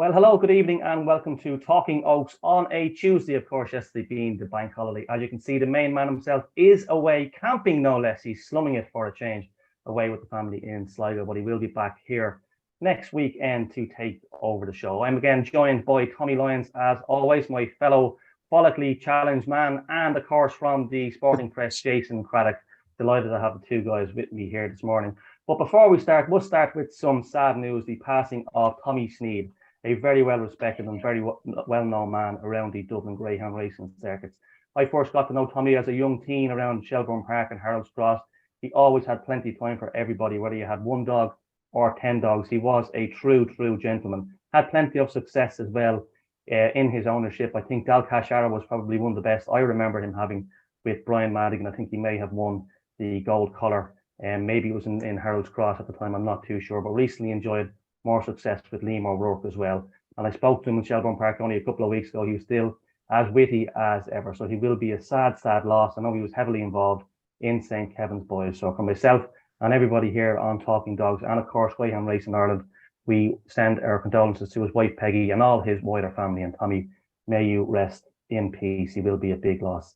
Well, hello, good evening, and welcome to Talking Oaks on a Tuesday, of course, yesterday being the bank holiday. As you can see, the main man himself is away camping, no less. He's slumming it for a change away with the family in Sligo, but he will be back here next weekend to take over the show. I'm again joined by Tommy Lyons, as always, my fellow Follically challenged man, and of course from the Sporting Press, Jason Craddock. Delighted to have the two guys with me here this morning. But before we start, we'll start with some sad news, the passing of Tommy Sneed, a very well-respected and very well-known man around the Dublin Greyhound racing circuits. I first got to know Tommy as a young teen around Shelbourne Park and Harold's Cross. He always had plenty of time for everybody, whether you had one dog or 10 dogs. He was a true gentleman. Had plenty of success as well in his ownership. I think Dalcashara was probably one of the best I remember him having with Brian Madigan. I think he may have won the gold collar, and maybe it was in Harold's Cross at the time. I'm not too sure, but recently enjoyed more success with Liam O'Rourke as well. And I spoke to him in Shelbourne Park only a couple of weeks ago. He was still as witty as ever. So he will be a sad loss. I know he was heavily involved in St. Kevin's Boys. So for myself and everybody here on Talking Dogs, and of course Greyhound Racing Ireland, we send our condolences to his wife Peggy and all his wider family. And Tommy, may you rest in peace. He will be a big loss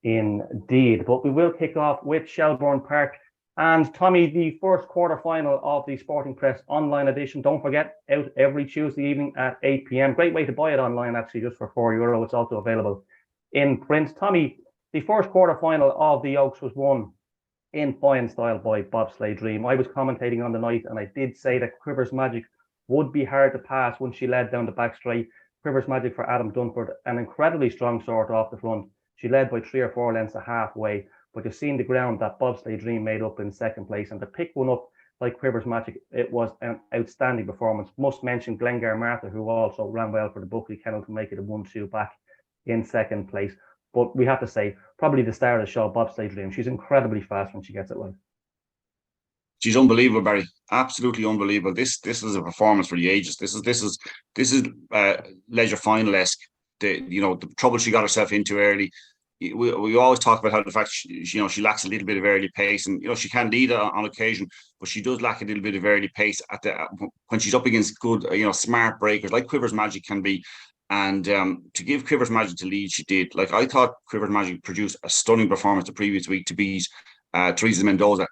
indeed. But we will kick off with Shelbourne Park. And Tommy, the first quarter-final of the Sporting Press online edition, don't forget, out every Tuesday evening at 8 p.m. Great way to buy it online, actually, just for €4. It's also available in print. Tommy, the first quarter-final of the Oaks was won in fine style by Bobsleigh Dream. I was commentating on the night, and I did say that Quivers Magic would be hard to pass when she led down the back straight. Quivers Magic for Adam Dunford, an incredibly strong sort off the front. She led by 3 or 4 lengths a halfway. But you've seen the ground that Bobsleigh Dream made up in second place, and to pick one up like Quivers Magic, it was an outstanding performance. Must mention Glengar Martha, who also ran well for the Buckley Kennel to make it a 1-2 back in second place. But we have to say, probably the star of the show, Bobsleigh Dream. She's incredibly fast when she gets it right. She's unbelievable, Barry. Absolutely unbelievable. This is a performance for the ages. This is leisure final-esque. The trouble she got herself into early. We always talk about how the fact she lacks a little bit of early pace, and she can lead on occasion, but she does lack a little bit of early pace when she's up against good smart breakers like Quivers Magic can be. And to give Quivers Magic to lead, she did. Like, I thought Quivers Magic produced a stunning performance the previous week to beat Teresa Mendoza.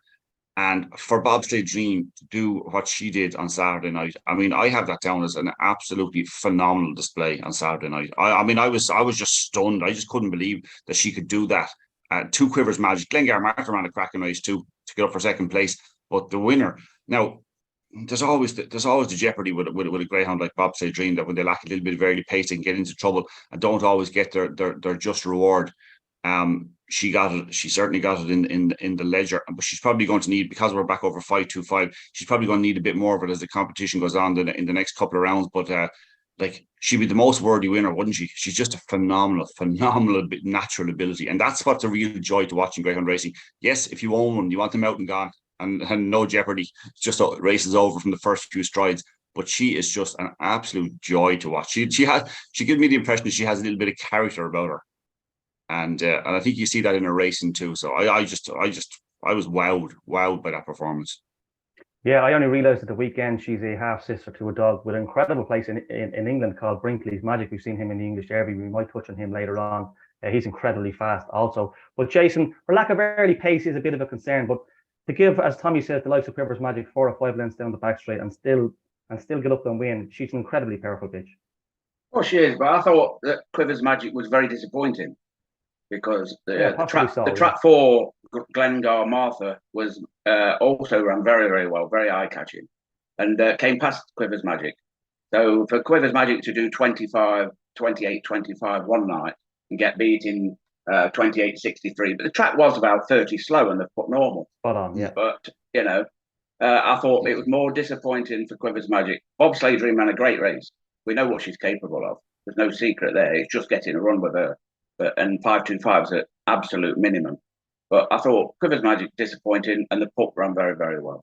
And for Bobsleigh Dream to do what she did on Saturday night, I mean, I have that down as an absolutely phenomenal display on Saturday night. I was just stunned. I just couldn't believe that she could do that. Two Quivers Magic. Glengar Martha ran a cracking race too to get up for second place. But the winner, now, there's always the jeopardy with a greyhound like Bobsleigh Dream, that when they lack a little bit of early pace, they can get into trouble and don't always get their just reward. She certainly got it in the ledger, but she's probably going to need, because we're back over 5.25, she's probably going to need a bit more of it as the competition goes on in the next couple of rounds. But she'd be the most worthy winner, wouldn't she? She's just a phenomenal natural ability, and that's what's a real joy to watching greyhound racing. Yes, if you own one, you want them out and gone and no jeopardy. It's just races over from the first few strides. But she is just an absolute joy to watch. She gives me the impression that she has a little bit of character about her. And I think you see that in her racing too. So I was wowed by that performance. Yeah, I only realised at the weekend she's a half sister to a dog with an incredible place in England called Brinkley's Magic. We've seen him in the English Derby. We might touch on him later on. He's incredibly fast also. But Jason, her lack of early pace is a bit of a concern. But to give, as Tommy said, the likes of Quivers Magic 4 or 5 lengths down the back straight and still get up and win, she's an incredibly powerful bitch. Well, she is, but I thought that Quivers Magic was very disappointing, because the track 4 Glengar Martha was also ran very, very well, very eye-catching, and came past Quivers Magic. So for Quivers Magic to do 28-25 one night and get beat in 28-63, but the track was about 30 slow and the foot normal. Spot on, yeah. But I thought it was more disappointing for Quivers Magic. Bobsleigh Dream ran a great race. We know what she's capable of. There's no secret there. It's just getting a run with her. And 5.25 is an absolute minimum. But I thought Quivers Magic disappointing, and the pup ran very, very well.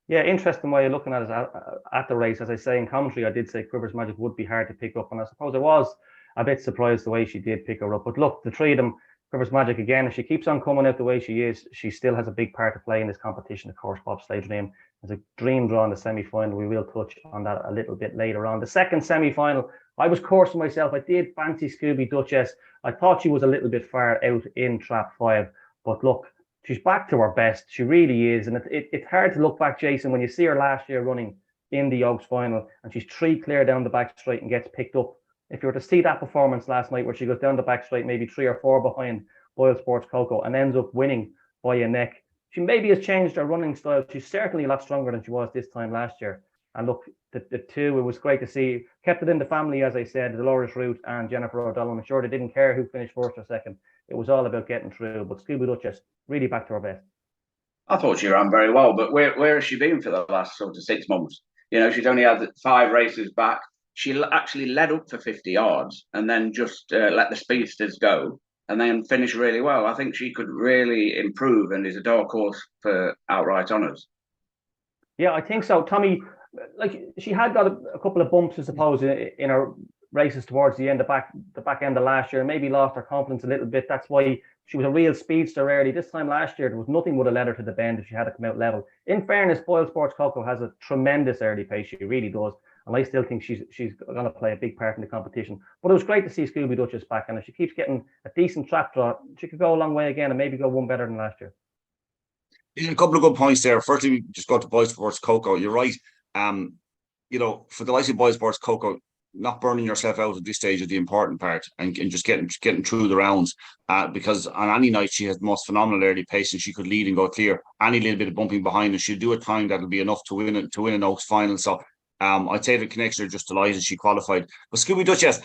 Yeah, interesting way of looking at it at the race. As I say in commentary, I did say Quivers Magic would be hard to pick up, and I suppose I was a bit surprised the way she did pick her up. But look, the three of them, Quivers Magic again, if she keeps on coming out the way she is, she still has a big part to play in this competition. Of course, bobsleigh dream is a dream draw in the semi-final. We will touch on that a little bit later on. The second semi-final, I was coursing myself. I did fancy Scooby Duchess. I thought she was a little bit far out in trap 5, but look, she's back to her best. She really is, and it's hard to look back, Jason, when you see her last year running in the Oaks final, and she's 3 clear down the back straight and gets picked up. If you were to see that performance last night where she goes down the back straight, maybe 3 or 4 behind Boyle Sports Coco and ends up winning by a neck, she maybe has changed her running style. She's certainly a lot stronger than she was this time last year. And look, the two, it was great to see. Kept it in the family, as I said, Dolores Root and Jennifer O'Donnell. I'm sure they didn't care who finished first or second. It was all about getting through. But Scooby Duchess, really back to her best. I thought she ran very well, but where has she been for the last sort of 6 months? You know, she's only had 5 races back. She actually led up for 50 yards and then just let the speedsters go and then finished really well. I think she could really improve and is a dark horse for outright honours. Yeah, I think so. Tommy, like, she had got a couple of bumps, I suppose, in her races towards the end, the back end of last year, maybe lost her confidence a little bit. That's why she was a real speedster early. This time last year, there was nothing would have led her to the bend if she had to come out level. In fairness, Boyle Sports Coco has a tremendous early pace. She really does. And I still think she's going to play a big part in the competition. But it was great to see Scooby Duchess back. And if she keeps getting a decent trap draw, she could go a long way again and maybe go one better than last year. Yeah, a couple of good points there. Firstly, we just got to Boyle Sports Coco. You're right. You know, for the likes of Boyle Sports Coco, not burning yourself out at this stage is the important part, and just getting through the rounds. Because on any night she has the most phenomenal early pace, and she could lead and go clear. Any little bit of bumping behind, and she'll do a time that'll be enough to win an Oaks final. So I'd say the connection are just delighted she qualified. But Scooby Duchess,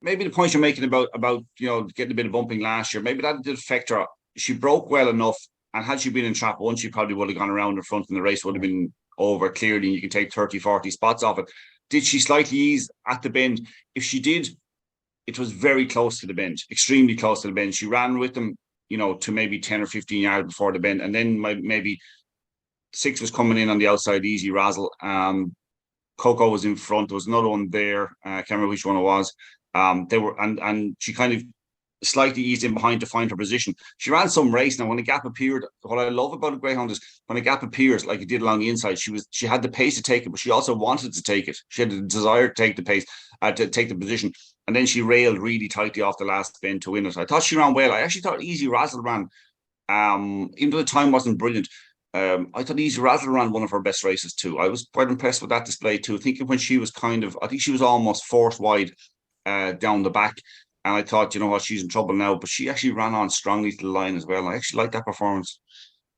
maybe the point you're making about you know, getting a bit of bumping last year, maybe that did affect her. She broke well enough, and had she been in trap 1, she probably would have gone around in front, and the race would have been over clearly, and you can take 30, 40 spots off it. Did she slightly ease at the bend? If she did, it was very close to the bend, extremely close to the bend. She ran with them, you know, to maybe 10 or 15 yards before the bend, and then maybe 6 was coming in on the outside, easy razzle. Coco was in front. There was another one there. I can't remember which one it was. They were, and she kind of slightly eased in behind to find her position. She ran some race. Now, when a gap appeared, what I love about a greyhound is when a gap appears, like it did along the inside, she had the pace to take it, but she also wanted to take it. She had the desire to take the pace, to take the position, and then she railed really tightly off the last bend to win it. I thought she ran well. I actually thought Easy Razzle ran, even though the time wasn't brilliant. I thought Easy Razzle ran one of her best races too. I was quite impressed with that display too. Thinking when she was I think she was almost forced wide down the back. And I thought, you know what, she's in trouble now. But she actually ran on strongly to the line as well. I actually like that performance.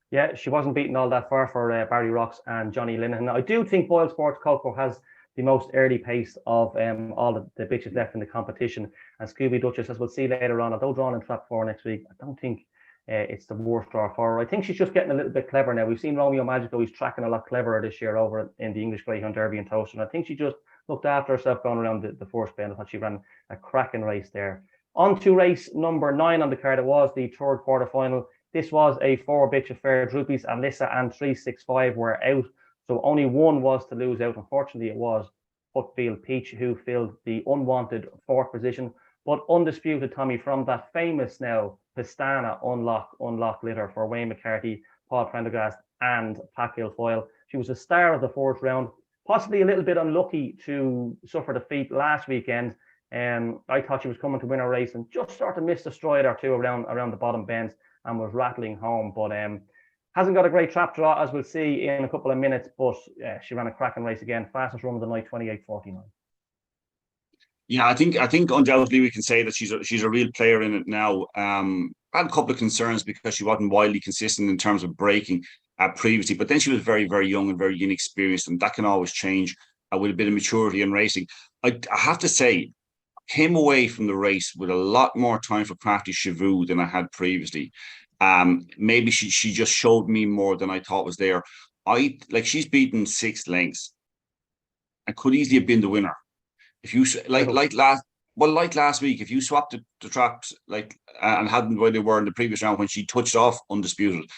Yeah, she wasn't beaten all that far for Barry Rocks and Johnny Linehan. I do think Boyle Sports Coco has the most early pace of all the bitches left in the competition. And Scooby Duchess, as we'll see later on, although drawn in trap 4 next week, I don't think it's the worst draw for her. I think she's just getting a little bit clever now. We've seen Romeo Magico, he's tracking a lot cleverer this year over in the English Greyhound Derby and Toaster. And I think she just looked after herself going around the first bend. I thought she ran a cracking race there. On to race number 9 on the card. It was the third quarterfinal. This was a 4-bitch affair. Droopies, Alyssa and 365 were out. So only one was to lose out. Unfortunately, it was Putfield Peach who filled the unwanted 4th position. But undisputed, Tommy, from that famous now Pistana unlock litter for Wayne McCarthy, Paul Prendergast and Pat Guilfoyle. She was a star of the 4th round. Possibly a little bit unlucky to suffer defeat last weekend. I thought she was coming to win a race and just sort of missed a stride or two around the bottom bends and was rattling home. But hasn't got a great trap draw, as we'll see in a couple of minutes. But she ran a cracking race again. Fastest run of the night, 28:49. Yeah, I think undoubtedly we can say that she's a real player in it now. I had a couple of concerns because she wasn't wildly consistent in terms of braking previously, but then she was very, very young and very inexperienced, and that can always change with a bit of maturity in racing. I have to say, came away from the race with a lot more time for Crafty Chavou than I had previously. Maybe she just showed me more than I thought was there. She's beaten 6 lengths and could easily have been the winner. If you like last week, if you swapped the traps and hadn't where they were in the previous round when she touched off Undisputed,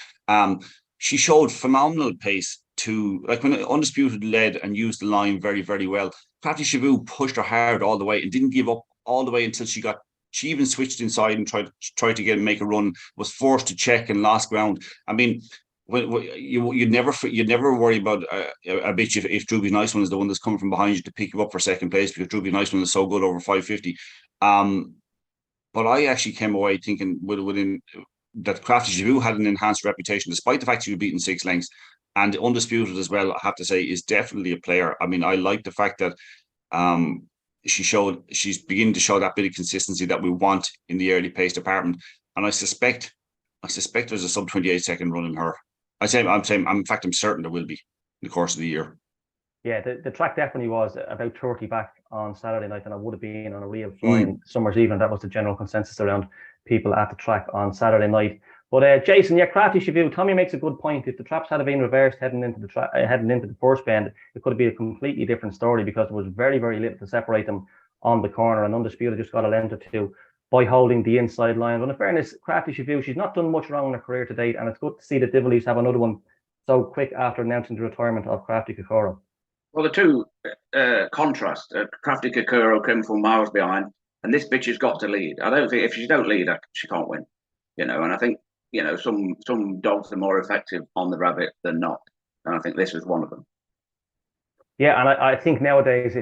she showed phenomenal pace to when Undisputed led and used the line very, very well. Crafty Chavou pushed her hard all the way and didn't give up all the way until she got She even switched inside and tried to make a run. Was forced to check and lost ground. I mean, you'd never worry about a bitch if Droopy Nice One is the one that's coming from behind you to pick you up for second place, because Droopy Nice One is so good over 550. But I actually came away thinking within that Crafty Javu had an enhanced reputation, despite the fact she was beaten 6 lengths. And Undisputed as well, I have to say, is definitely a player. I mean, I like the fact that she's beginning to show that bit of consistency that we want in the early pace department. And I suspect there's a sub 28 second run in her. In fact, I'm certain there will be in the course of the year. Yeah, the track definitely was about 30 back on Saturday night, and I would have been on a real flying summer's evening. That was the general consensus around people at the track on Saturday night. But Jason, yeah, Crafty Javu, Tommy makes a good point. If the traps had been reversed heading into the first bend, it could have been a completely different story, because there was very, very little to separate them on the corner, and Undisputed just got a length or two by holding the inside line. But in fairness, Crafty Javu, she's not done much wrong in her career to date, and it's good to see the Divilies have another one so quick after announcing the retirement of Crafty Kokoro. Well, the two contrast. Crafty Kokoro came from miles behind, and this bitch has got to lead. I don't think if she don't lead, she can't win. And I think some dogs are more effective on the rabbit than not, and I think this is one of them. Yeah, and I think nowadays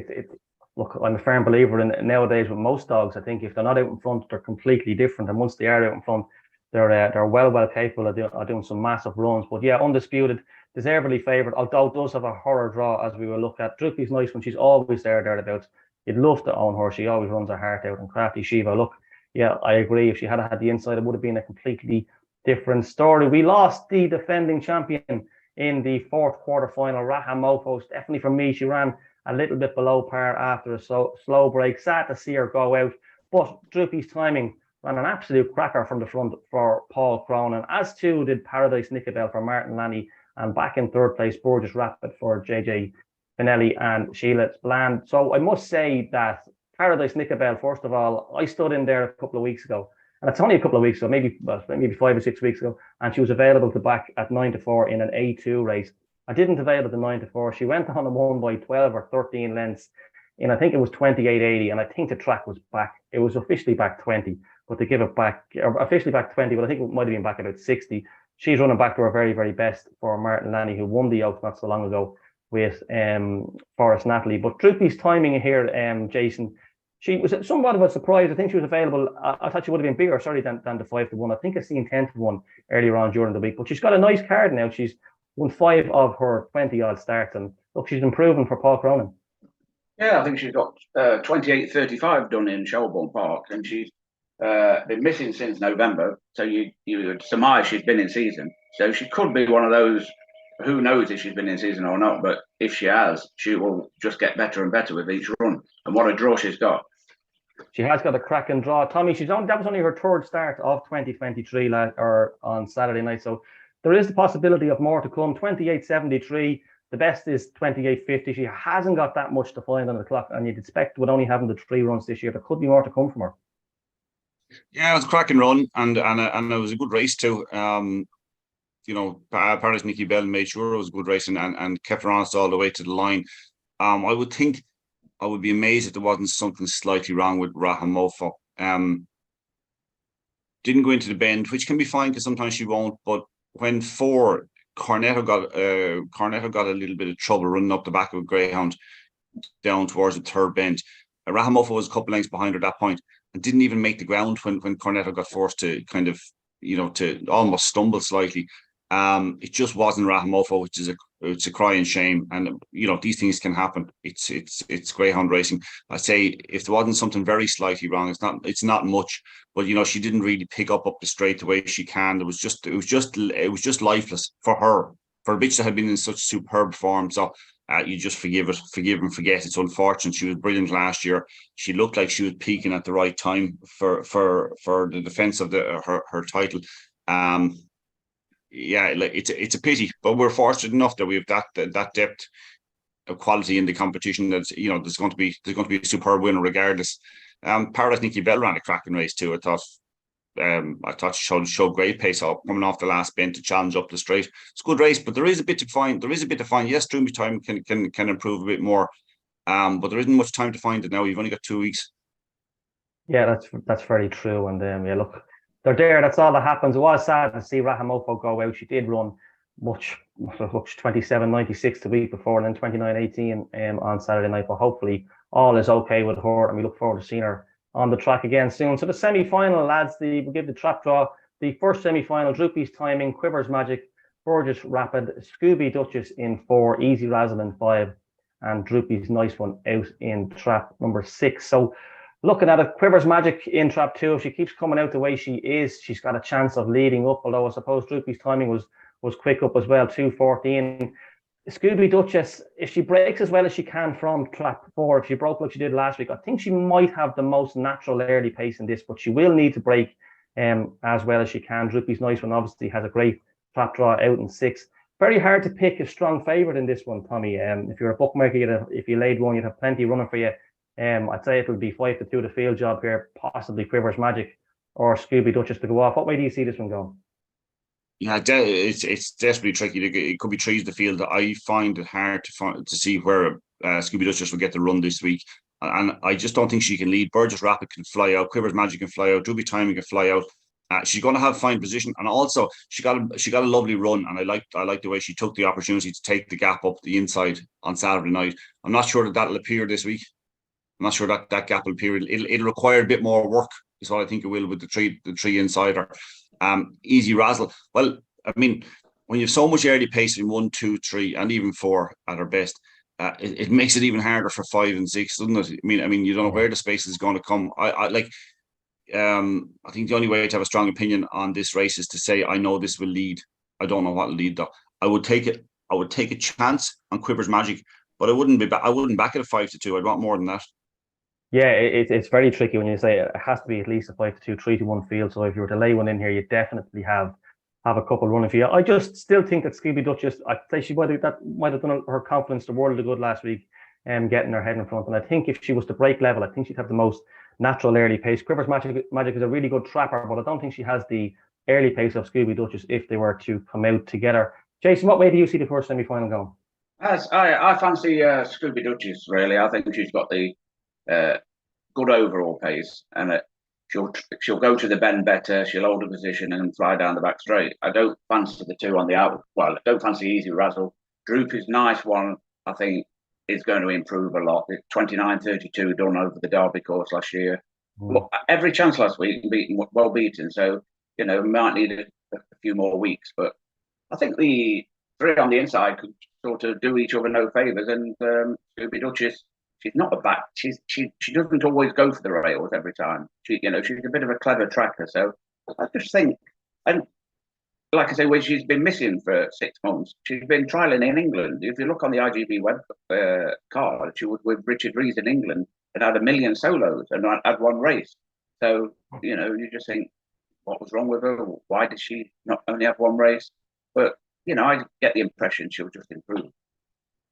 look, I'm a firm believer in nowadays with most dogs. I think if they're not out in front, they're completely different, and once they are out in front, they're well capable of doing some massive runs. But yeah, Undisputed, deservedly favoured, although it does have a horror draw, as we will look at. Droopy's Nice One, she's always thereabouts. You'd love to own her. She always runs her heart out. And Crafty Shiva, look, yeah, I agree. If she had had the inside, it would have been a completely different story. We lost the defending champion in the fourth quarterfinal. Rahamofos, definitely for me, she ran a little bit below par after a slow break. Sad to see her go out, but Droopy's timing ran an absolute cracker from the front for Paul Cronin, as too did Paradise Nicobel for Martin Lanny, and back in third place, Burgess Rapid for JJ Finelli and Sheila Bland. So I must say that Paradise Nicobel, first of all, I stood in there a couple of weeks ago, and it's only a couple of weeks ago, maybe 5 or 6 weeks ago, and she was available to back at 9-4 in an A2 race. I didn't avail at the 9-4. She went on and won by 12 or 13 lengths in, I think it was 28.80, and I think the track was back. It was officially back 20, but they give it back, or officially back 20, but I think it might have been back about 60. She's running back to her very, very best for Martin Lanny, who won the Oaks not so long ago with Forrest Natalie. But Droopy's timing here, Jason, she was somewhat of a surprise. I think she was available. I thought she would have been bigger, than the 5-1. I think I seen 10-1 earlier on during the week. But she's got a nice card now. She's won 5 of her 20-odd starts. And look, she's improving for Paul Cronin. Yeah, I think she's got 28.35 done in Shelbourne Park. And she's been missing since November. So you would surmise she's been in season. So she could be one of those, who knows if she's been in season or not. But if she has, she will just get better and better with each run. And what a draw she's got. She has got a cracking draw. Tommy, that was only her third start of 2023 on Saturday night. So there is the possibility of more to come. 28.73. The best is 28.50. She hasn't got that much to find on the clock, and you'd expect with only having the 3 runs this year, there could be more to come from her. Yeah, it was a cracking run, and it was a good race too. Paradise Nikki Bell made sure it was a good race and kept her honest all the way to the line. I would be amazed if there wasn't something slightly wrong with Rahamofo. Didn't go into the bend, which can be fine because sometimes she won't. But when Cornetto got a little bit of trouble running up the back of a Greyhound down towards the third bend. Rahamofo was a couple lengths behind her at that point and didn't even make the ground when Cornetto got forced to kind of, to almost stumble slightly. It just wasn't Rahamofo, which is a crying shame. And these things can happen. It's Greyhound racing. I say if there wasn't something very slightly wrong, it's not much. But she didn't really pick up the straight the way she can. It was just lifeless for her, for a bitch that had been in such superb form. So you just forgive and forget. It's unfortunate. She was brilliant last year. She looked like she was peaking at the right time for the defense of her title. It's a pity, but we're fortunate enough that we have that depth of quality in the competition. That there's going to be a superb winner regardless. Paradise Nikki Bell ran a cracking race too. I thought she showed great pace coming off the last bend to challenge up the straight. It's a good race, but there is a bit to find. Yes, Droopy time can improve a bit more, but there isn't much time to find it now. You've only got 2 weeks. Yeah, that's very true. And yeah, look, they're there. That's all that happens. It was sad to see Rahamofo go out. She did run much 27.96 the week before, and then 29.18 on Saturday night. But hopefully all is okay with her, and we look forward to seeing her on the track again soon. So the semi-final, lads, we'll give the trap draw. The first semi-final, Droopy's Timing, Quivers Magic, Burgess Rapid, Scooby Duchess in 4, Easy Razzle in 5, and Droopy's Nice One out in trap number 6. So looking at it, Quivers Magic in trap 2. If she keeps coming out the way she is, she's got a chance of leading up. Although I suppose Droopy's Timing was quick up as well, 2:14. Scooby Duchess, if she breaks as well as she can from trap 4, if she broke like she did last week, I think she might have the most natural early pace in this, but she will need to break as well as she can. Droopy's Nice One obviously has a great trap draw out in 6. Very hard to pick a strong favourite in this one, Tommy. If you're a bookmaker, if you laid one, you'd have plenty running for you. I'd say it would be 5-2 the field job here, possibly Quivers Magic or Scooby Duchess to go off. What way do you see this one going? Yeah, it's desperately tricky. It could be trees the field. I find it hard to see where Scooby Duchess will get the run this week, and I just don't think she can lead. Burgess Rapid can fly out, Quivers Magic can fly out, Droopy Timing can fly out. She's going to have fine position, and also she got a lovely run, and I like the way she took the opportunity to take the gap up the inside on Saturday night. I'm not sure that'll appear this week. I'm not sure that gap will appear. It'll require a bit more work, is what I think it will with the three insider. Easy Razzle. Well, I mean, when you have so much early pace in 1, 2, 3, and even 4 at her best, it makes it even harder for 5 and 6, doesn't it? I mean, you don't know where the space is going to come. I think the only way to have a strong opinion on this race is to say I know this will lead. I don't know what will lead though. I would take a chance on Quivers Magic, but I wouldn't back it at 5-2. I'd want more than that. Yeah, it's very tricky when you say it has to be at least a 5-2, 3-1 field. So if you were to lay one in here, you definitely have a couple running for you. I just still think that Scooby Duchess, I'd say she might have done her confidence the world of good last week, getting her head in front. And I think if she was to break level, I think she'd have the most natural early pace. Quivers Magic is a really good trapper, but I don't think she has the early pace of Scooby Duchess if they were to come out together. Jason, what way do you see the first semi-final going? I fancy Scooby Duchess, really. I think she's got the good overall pace, and she'll go to the bend better. She'll hold a position and fly down the back straight. I don't fancy the two on the out. Well, I don't fancy Easy Razzle. Droopy's Nice One, I think, is going to improve a lot. 29.32 done over the Derby course last year. Well, every chance last week, well beaten. So might need a few more weeks, but I think the 3 on the inside could sort of do each other no favours. And Scooby Duchess, she's not a back. She doesn't always go for the rails every time. She's a bit of a clever tracker. So I just think, and like I say, when she's been missing for 6 months, she's been trialling in England. If you look on the IGB web card, she was with Richard Rees in England and had 1 million solos and had 1 race. So you just think, what was wrong with her? Why did she not only have 1 race? But I get the impression she'll just improve.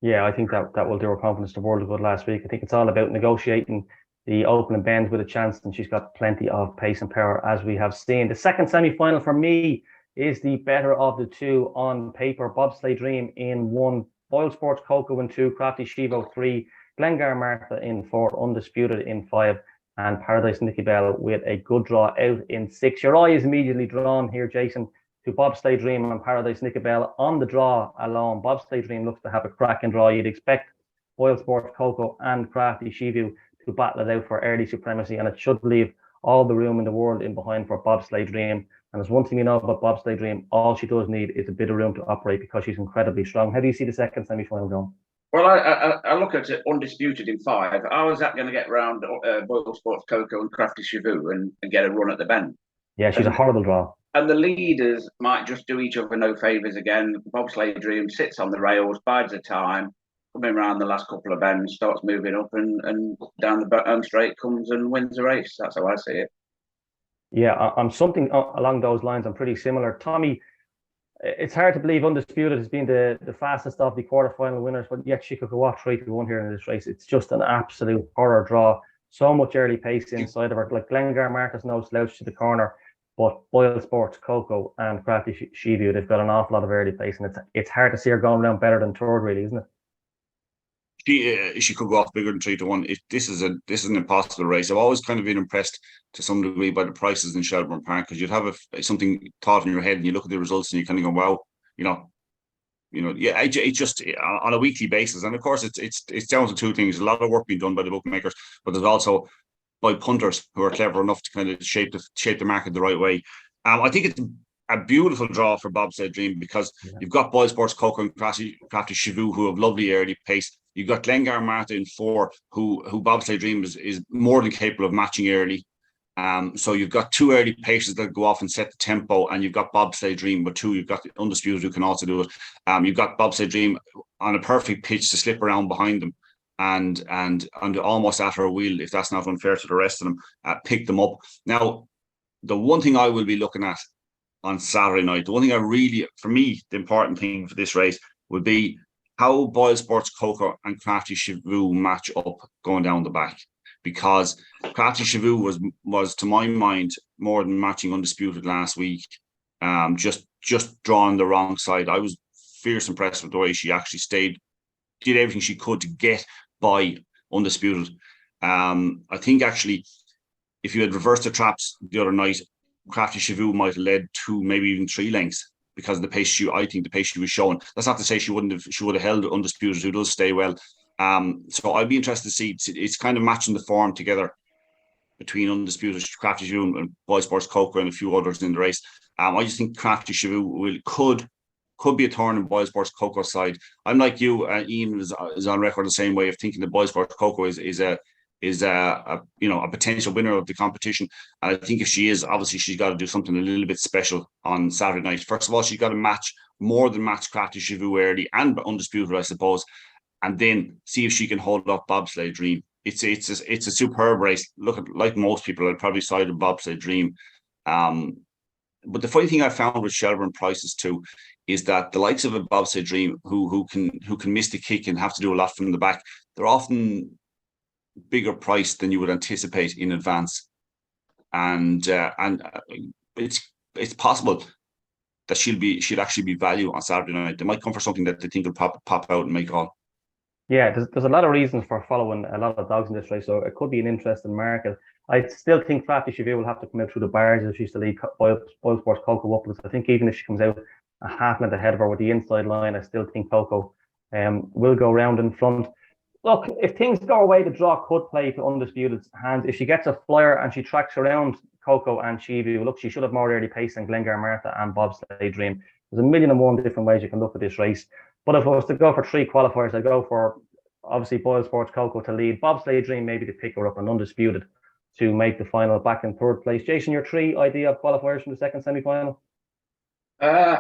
Yeah, I think that will do her confidence the world of good last week. I think it's all about negotiating the opening bend with a chance, and she's got plenty of pace and power, as we have seen. The second semi-final for me is the better of the 2 on paper. Bobsleigh Dream in 1, Boyle Sports Coco in 2, Crafty Shivo 3, Glengar Martha in 4, Undisputed in 5, and Paradise Nicky Bell with a good draw out in 6. Your eye is immediately drawn here, Jason, to Bobsleigh Dream and Paradise Nicky Bell on the draw alone. Bobsleigh Dream looks to have a cracking draw. You'd expect Boyle Sports Coco and Crafty Shivu to battle it out for early supremacy, and it should leave all the room in the world in behind for Bobsleigh Dream. And there's one thing you know about Bobsleigh Dream: all she does need is a bit of room to operate, because she's incredibly strong. How do you see the second semi-final going? Well, I look at it Undisputed in 5. How is that going to get round Boyle Sports Coco and Crafty Shivu and get a run at the bend? Yeah, she's a horrible draw. And the leaders might just do each other no favours again. Bobsleigh Dream sits on the rails, bides the time, coming around the last couple of bends, starts moving up, and down the home straight comes and wins the race. That's how I see it. Yeah, I'm something along those lines. I'm pretty similar. Tommy, it's hard to believe Undisputed has been the fastest of the quarterfinal winners, but yet she could go off 3-1 here in this race. It's just an absolute horror draw. So much early pace inside of her. Like Glengar Martha's no slouch to the corner, but Boyle Sports Coco and Crafty Shivu, they've got an awful lot of early pace, and it's hard to see her going around better than third, really, isn't it? she could go off bigger than 3-1. This is an impossible race. I've always kind of been impressed to some degree by the prices in Shelbourne Park, because you'd have something thought in your head and you look at the results and you kind of go, wow, yeah, it just on a weekly basis. And of course, it's down to two things: a lot of work being done by the bookmakers, but there's also by punters who are clever enough to kind of shape the market the right way. I think it's a beautiful draw for Bobsleigh Dream, because you've got Boyle Sports Coco and Crafty Chivou, who have lovely early pace. You've got Glengar Martha in 4, who Bobsleigh Dream is more than capable of matching early. So you've got 2 early paces that go off and set the tempo, and you've got Bobsleigh Dream with 2. You've got the Undisputed, who can also do it. You've got Bobsleigh Dream on a perfect pitch to slip around behind them and almost at her wheel, if that's not unfair to the rest of them, pick them up. Now, the one thing I will be looking at on Saturday night, the one thing for me, the important thing for this race would be how Boyle Sports Coco and Crafty Chivou match up going down the back. Because Crafty Chivou was to my mind more than matching Undisputed last week, just drawing the wrong side. I was fierce impressed with the way she actually did everything she could to get by Undisputed. I think actually, if you had reversed the traps the other night, Crafty Chivou might have led 2, maybe even 3 lengths, because of the pace she was showing. That's not to say she would have held Undisputed, who does stay well. So I'd be interested to see. It's kind of matching the form together between Undisputed, Crafty Chivou, and Boyle Sports Coco and a few others in the race. I just think Crafty Chivou could be a thorn in Boyle Sports Coco's side. I'm like you, Ian is on record the same way of thinking that Boyle Sports Coco is a potential winner of the competition. And I think if she is, obviously she's got to do something a little bit special on Saturday night. First of all, she's got to more than match Crafty Chivou early and Undisputed, I suppose, and then see if she can hold up Bobsleigh Dream. It's a superb race. Like most people, I'd probably side with Bobsleigh Dream. But the funny thing I found with Shelbourne prices too is that the likes of a Bobsleigh Dream, who can miss the kick and have to do a lot from the back, they're often bigger price than you would anticipate in advance, and it's possible that she'll actually be value on Saturday night. They might come for something that they think will pop out and make all. Yeah, there's a lot of reasons for following a lot of dogs in this race, so it could be an interesting market. I still think Crafty Chivou will have to come out through the bars if she's to lead Boyle Sports Coco up. I think even if she comes out a half length ahead of her with the inside line, I still think Coco will go round in front. Look, if things go away, the draw could play to Undisputed's hands. If she gets a flyer and she tracks around Coco and Chivou, look, she should have more early pace than Glengar Martha and Bobsleigh Dream. There's 1,000,001 different ways you can look at this race. But if I was to go for 3 qualifiers, I'd go for obviously Boyle Sports Coco to lead, Bobsleigh Dream maybe to pick her up, and Undisputed to make the final back in 3rd place. Jason, your 3 idea of qualifiers from the second semi-final? I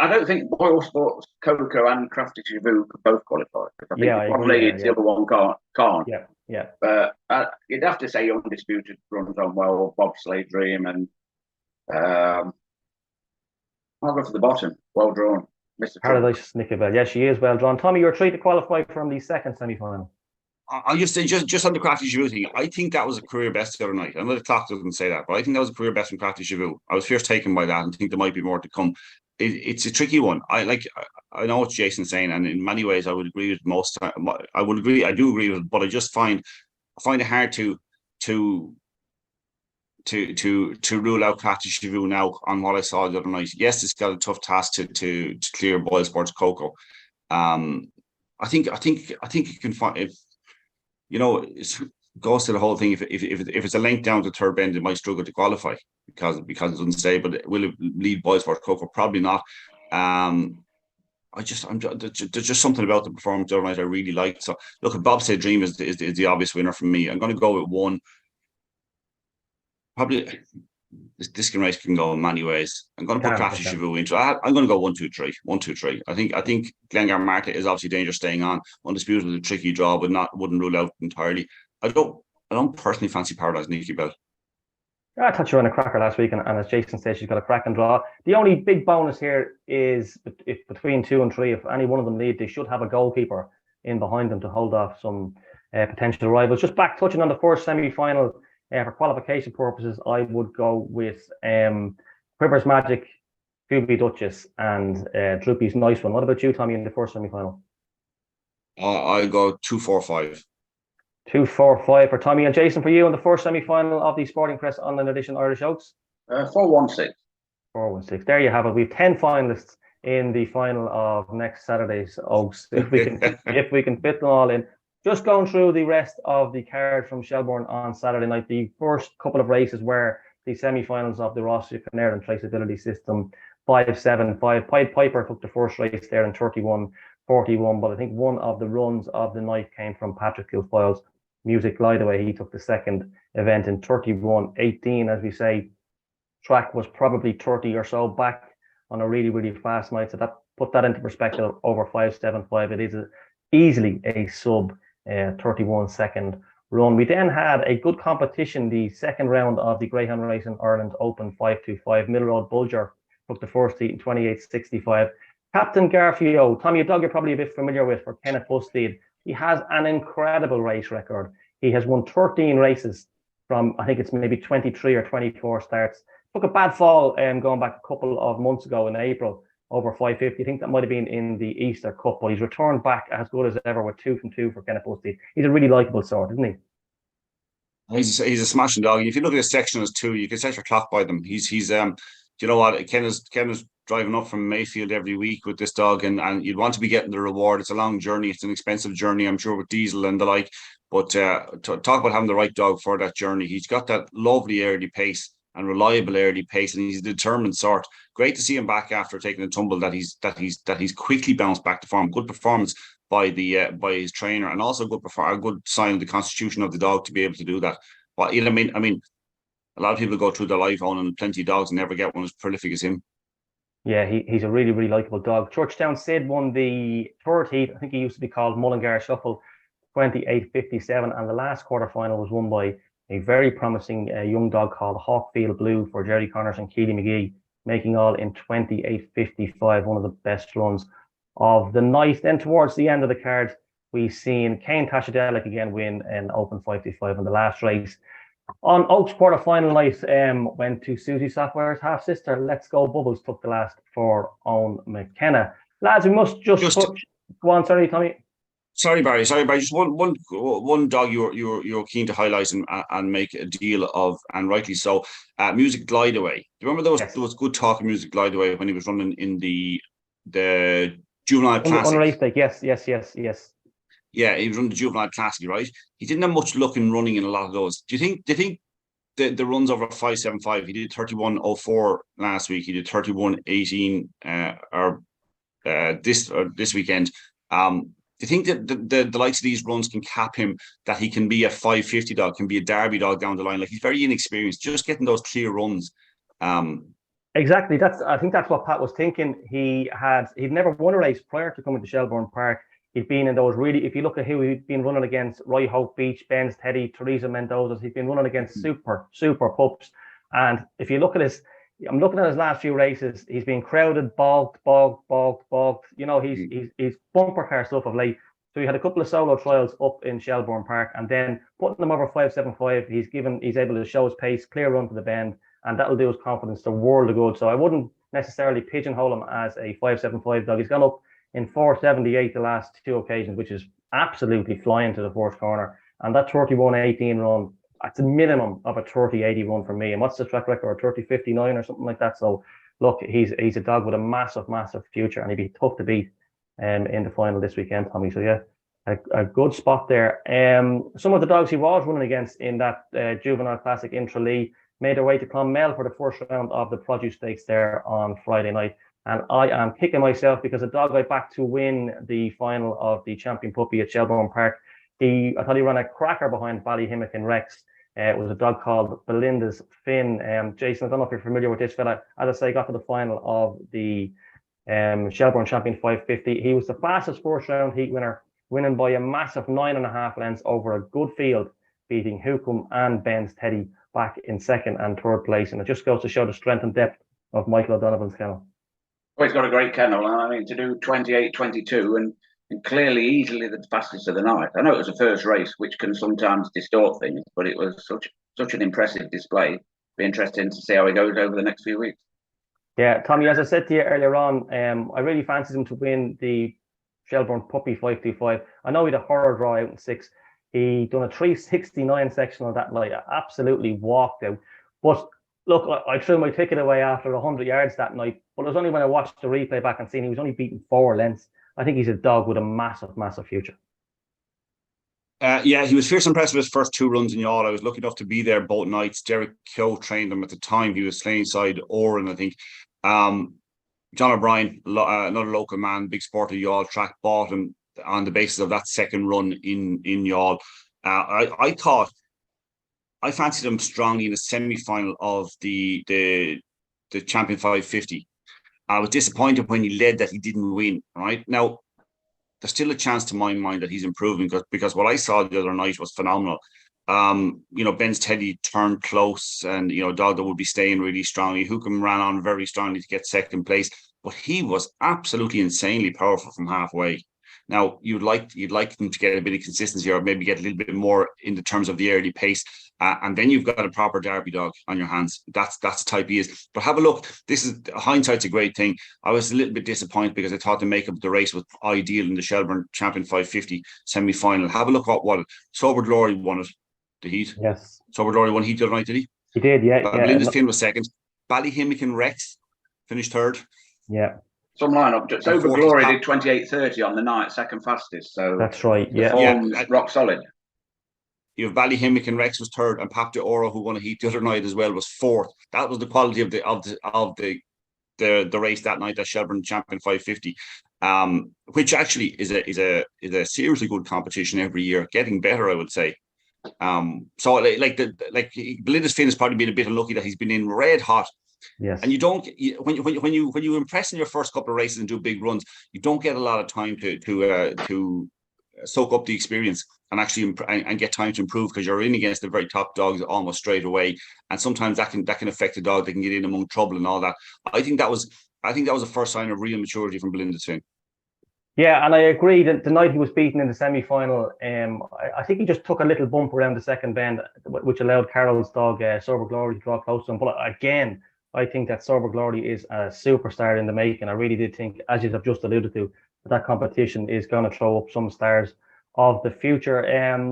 don't think Boyle Sports Coco and Crafty Chivou could both qualify. I think one leads, the other one can't. Yeah. But you'd have to say Undisputed runs on well, Bobsleigh Dream, and I'll go for the bottom. Well drawn, Mr. Paradise Snickerbell. Yeah, she is well drawn. Tommy, your 3 to qualify from the second semi-final. I'll just say, just on the Crafty Chivou thing, I think that was a career best the other night. I know the clock doesn't say that, but I think that was a career best from Crafty Chivou. I was first taken by that and think there might be more to come. It's a tricky one. I know what Jason's saying, and in many ways I would agree with most. I do agree with it, but I just find it hard to rule out Crafty Chivou now on what I saw the other night. Yes, it's got a tough task to clear Boyle Sports Coco. I think you can find, if it goes to the whole thing. If it's a length down to 3rd bend, it might struggle to qualify because it doesn't stay. But will it lead Boyle Sports Coco? Probably not. There's just something about the performance the other night I really liked. So look, Bobsleigh Dream is the obvious winner for me. I'm going to go with 1. Probably this race can go in many ways. I'm going to put Crafty Chivou into. I'm going to go 1, 2, 3. 1, 2, 3. I think Glengar Martha is obviously dangerous staying on. Undisputed is a tricky draw, but wouldn't rule out entirely. I don't personally fancy Paradise Nikki Bell. I thought you were on a cracker last week, and as Jason said, she's got a crack and draw. The only big bonus here is if between 2 and 3, if any one of them lead, they should have a goalkeeper in behind them to hold off some potential rivals. Just back touching on the first semi-final, for qualification purposes, I would go with Quivers Magic, Phoebe Duchess, and Droopy's Nice One. What about you, Tommy, in the first semi-final? I'll go 2-4-5. 2-4-5 for Tommy. And Jason, for you in the first semi-final of the Sporting Press Online Edition Irish Oaks? 4-1-6. 4-1-6. There you have it. We have 10 finalists in the final of next Saturday's Oaks. If we can fit them all in. Just going through the rest of the card from Shelbourne on Saturday night. The first couple of races were the semi-finals of the Ross Ireland Traceability System 5-7-5. Pied Piper took the first race there in 31-41, but I think one of the runs of the night came from Patrick Kilfoyle's Music Glideaway. He took the second event in 31-18. As we say, track was probably 30 or so back on a really, really fast night. So that put that into perspective over 5-7-5. It is easily a sub 31 second run. We then had a good competition, the second round of the Greyhound Racing Ireland Open 5-2-5. Middle Road Bulger took the first heat in 28-65. Captain Garfio, Tommy, a dog you're probably a bit familiar with, for Kenneth Busteed. He has an incredible race record. He has won 13 races from, I think it's maybe 23 or 24 starts. Took a bad fall going back a couple of months ago in April over 550. I think that might have been in the Easter Cup, but he's returned back as good as ever with 2 from 2 for Kenneth Busteed. He's a really likeable sort, isn't he? He's a smashing dog. If you look at his sectionals too, you can set your clock by them. He's you know what, Ken is driving up from Mayfield every week with this dog, and you'd want to be getting the reward. It's a long journey, it's an expensive journey, I'm sure, with diesel and the like. But talk about having the right dog for that journey. He's got that lovely early pace and reliable early pace, and he's a determined sort. Great to see him back after taking a tumble. That he's quickly bounced back to form. Good performance by his trainer, and also a good sign of the constitution of the dog to be able to do that. But I mean, a lot of people go through their life owning plenty of dogs and never get one as prolific as him. Yeah, he's a really, really likeable dog. Churchtown Sid won the third heat. I think he used to be called Mullingar Shuffle, 28-57, and the last quarterfinal was won by a very promising young dog called Hawkfield Blue for Jerry Connors and Keely McGee, making all in 28-55, one of the best runs of the night. Then towards the end of the card, we've seen Kane Tashadelic again win an Open 5-5 in the last race. On Oaks quarter-final night, went to Susie Software's half-sister. Let's Go Bubbles took the last for Owen McKenna. Lads, we must just touch... Go on, sorry, Tommy. Sorry, Barry. Just one dog you're keen to highlight and make a deal of, and rightly so. Music Glideaway. Do you remember there was good talk of Music Glideaway when he was running in the Juvenile Classic? On race day, yes. Yeah, he was running the Juvenile Classic, right? He didn't have much luck in running in a lot of those. Do you think the runs over 5-7-5? He did 31-04 last week. He did 31-18 this weekend. Do you think that the likes of these runs can cap him, that he can be a 550 dog, can be a Derby dog down the line? Like, he's very inexperienced, just getting those clear runs. Exactly. I think that's what Pat was thinking. He'd never won a race prior to coming to Shelbourne Park. He'd been in those really, if you look at who he'd been running against, Roy Hope Beach, Ben's Teddy, Teresa Mendoza's, he'd been running against super pups. And if you look at I'm looking at his last few races, he's been crowded, bogged. You know, he's bumper car stuff of late. So he had a couple of solo trials up in Shelbourne Park, and then putting them over 5-7-5, he's able to show his pace, clear run to the bend, and that'll do his confidence the world of good. So I wouldn't necessarily pigeonhole him as a 5-7-5 dog. He's gone up in 4.78 the last two occasions, which is absolutely flying to the fourth corner. And that 31-18 run, that's a minimum of a 30-80 run for me. And what's the track record? 30-59 or something like that. So look, he's a dog with a massive future, and he'd be tough to beat in the final this weekend, Tommy. So yeah, a good spot there. Some of the dogs he was running against in that Juvenile Classic Intralee made their way to Clonmel for the first round of the Produce Stakes there on Friday night. And I am kicking myself because a dog I backed to win the final of the Champion Puppy at Shelbourne Park, I thought he ran a cracker behind Ballyhimmock and Rex. It was a dog called Belinda's Finn. Jason, I don't know if you're familiar with this fella. As I say, got to the final of the Shelbourne Champion 550. He was the fastest first round heat winner, winning by a massive 9.5 lengths over a good field, beating Hookham and Ben's Teddy back in second and third place. And it just goes to show the strength and depth of Michael O'Donovan's kennel. Well, he's got a great kennel. I mean, to do 28-22 and clearly easily the fastest of the night. I know it was a first race, which can sometimes distort things, but it was such an impressive display. Be interesting to see how he goes over the next few weeks. Yeah, Tommy, as I said to you earlier on, I really fancied him to win the Shelbourne Puppy 525. I know he had a horror draw out in 6. He done a 369 sectional that night. Absolutely walked out. But look, I threw my ticket away after 100 yards that night. But it was only when I watched the replay back and seen he was only beaten 4 lengths. I think he's a dog with a massive, massive future. Yeah, he was fierce impressive his first 2 runs in Yard. I was lucky enough to be there both nights. Derek Keogh trained him at the time. He was slaying side Oran, I think. John O'Brien, another local man, big supporter of Yard track, bought him on the basis of that second run in Yard. I fancied him strongly in the semi-final of the Champion 550. I was disappointed when he led that he didn't win. Right now, there's still a chance to my mind that he's improving because what I saw the other night was phenomenal. Ben's Teddy turned close, and a dog that would be staying really strongly. Hookham ran on very strongly to get second place, but he was absolutely insanely powerful from halfway. Now you'd like them to get a bit of consistency, or maybe get a little bit more in the terms of the early pace, and then you've got a proper Derby dog on your hands. That's the type he is. But have a look. This is hindsight's a great thing. I was a little bit disappointed because I thought the makeup of the race was ideal in the Shelbourne Champion 550 semi-final. Have a look what Sober Glory won it. The heat. Yes. Sober Glory won heat the other night, did he? He did, yeah. Belinda's Finn was second. Ballyhimmick Rex finished third. Yeah. Some lineup. Sober Glory did 28:30 on the night, second fastest. So that's right. Yeah. Form's rock solid. You have Ballyhimmick and Rex was third, and Pap de Oro, who won a heat the other night as well, was fourth. That was the quality of the race that night, that Shelbourne Champion 550, which actually is a seriously good competition every year, getting better, I would say. So Belinda's Finn has probably been a bit unlucky that he's been in red hot. Yes. And when you impress in your first couple of races and do big runs, you don't get a lot of time to soak up the experience and actually and get time to improve, because you're in against the very top dogs almost straight away, and sometimes that can affect a dog. They can get in among trouble and all that. I think that was the first sign of real maturity from Belinda's Finn. Yeah, and I agree that the night he was beaten in the semi-final, I think he just took a little bump around the second bend, which allowed Carol's dog, Sober Glory, to draw close to him. But again, I think that Sober Glory is a superstar in the making. I really did think, as you have just alluded to, that competition is going to throw up some stars of the future.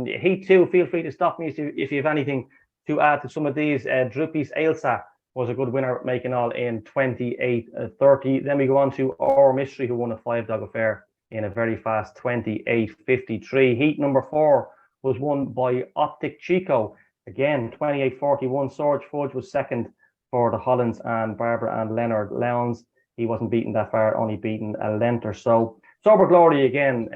He too, feel free to stop me if you have anything to add to some of these. Droopy's Ailsa was a good winner, making all in 28:30. Then we go on to Our Mystery, who won a 5-dog affair in a very fast 28:53. Heat number 4 was won by Optic Chico. Again, 28:41. Sorge Fudge was second for the Hollands and Barbara and Leonard Lyons. He wasn't beaten that far, only beaten a length or so. Sober Glory again,